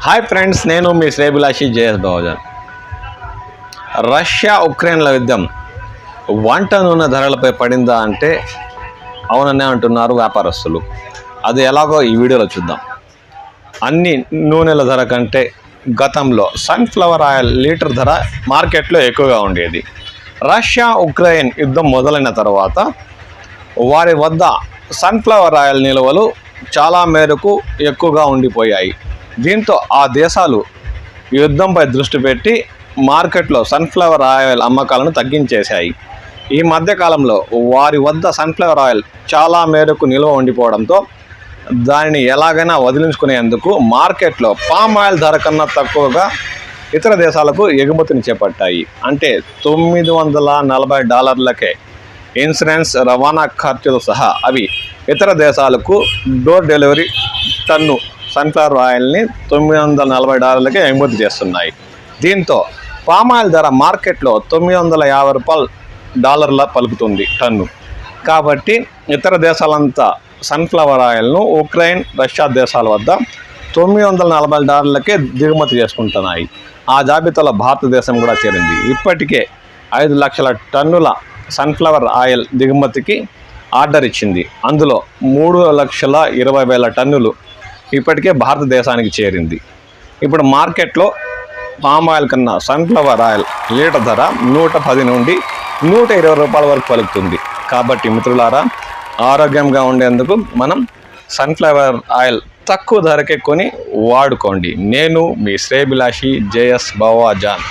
Hi friends, నేను మీ శ్రేభిలాషి JS Bavajan. Russia ఉక్రెయిన్ల యుద్ధం వంట నూనె ధరలపై పడిందా అంటే అవుననే అంటున్నారు వ్యాపారస్తులు. అది ఎలాగో ఈ వీడియోలో చూద్దాం. అన్ని నూనెల ధర కంటే గతంలో సన్ఫ్లవర్ ఆయిల్ లీటర్ ధర మార్కెట్లో ఎక్కువగా ఉండేది. రష్యా ఉక్రెయిన్ యుద్ధం మొదలైన తర్వాత వారి వద్ద సన్ఫ్లవర్ ఆయిల్ నిల్వలు చాలా మేరకు ఎక్కువగా ఉండిపోయాయి. దీంతో ఆ దేశాలు యుద్ధంపై దృష్టి పెట్టి మార్కెట్లో సన్ఫ్లవర్ ఆయిల్ అమ్మకాలను తగ్గించేశాయి. ఈ మధ్యకాలంలో వారి వద్ద సన్ఫ్లవర్ ఆయిల్ చాలా మేరకు నిల్వ ఉండిపోవడంతో దానిని ఎలాగైనా వదిలించుకునేందుకు మార్కెట్లో పామ్ ఆయిల్ ధర కన్నా తక్కువగా ఇతర దేశాలకు ఎగుమతిని చేపట్టాయి. అంటే $940 ఇన్సూరెన్స్, రవాణా ఖర్చులు సహా అవి ఇతర దేశాలకు డోర్ డెలివరీ టన్ను సన్ఫ్లవర్ ఆయిల్ని $940 ఎగుమతి చేస్తున్నాయి. దీంతో పామ్ ఆయిల్ ధర మార్కెట్లో $950 పలుకుతుంది టన్ను. కాబట్టి ఇతర దేశాలంతా సన్ఫ్లవర్ ఆయిల్ను ఉక్రెయిన్, రష్యా దేశాల వద్ద $940 దిగుమతి చేసుకుంటున్నాయి. ఆ జాబితాలో భారతదేశం కూడా చేరింది. ఇప్పటికే 5 లక్షల టన్నుల సన్ఫ్లవర్ ఆయిల్ దిగుమతికి ఆర్డర్ ఇచ్చింది. అందులో 3,20,000 టన్నులు ఇప్పటికే భారతదేశానికి చేరింది. ఇప్పుడు మార్కెట్లో పామ్ ఆయిల్ కన్నా సన్ఫ్లవర్ ఆయిల్ లీటర్ ధర $110 నుండి $120 వరకు పలుకుతుంది. కాబట్టి మిత్రులారా, ఆరోగ్యంగా ఉండేందుకు మనం సన్ఫ్లవర్ ఆయిల్ తక్కువ ధరకే కొని వాడుకోండి. నేను మీ శ్రేభిలాషి జేఎస్ బావజాన్.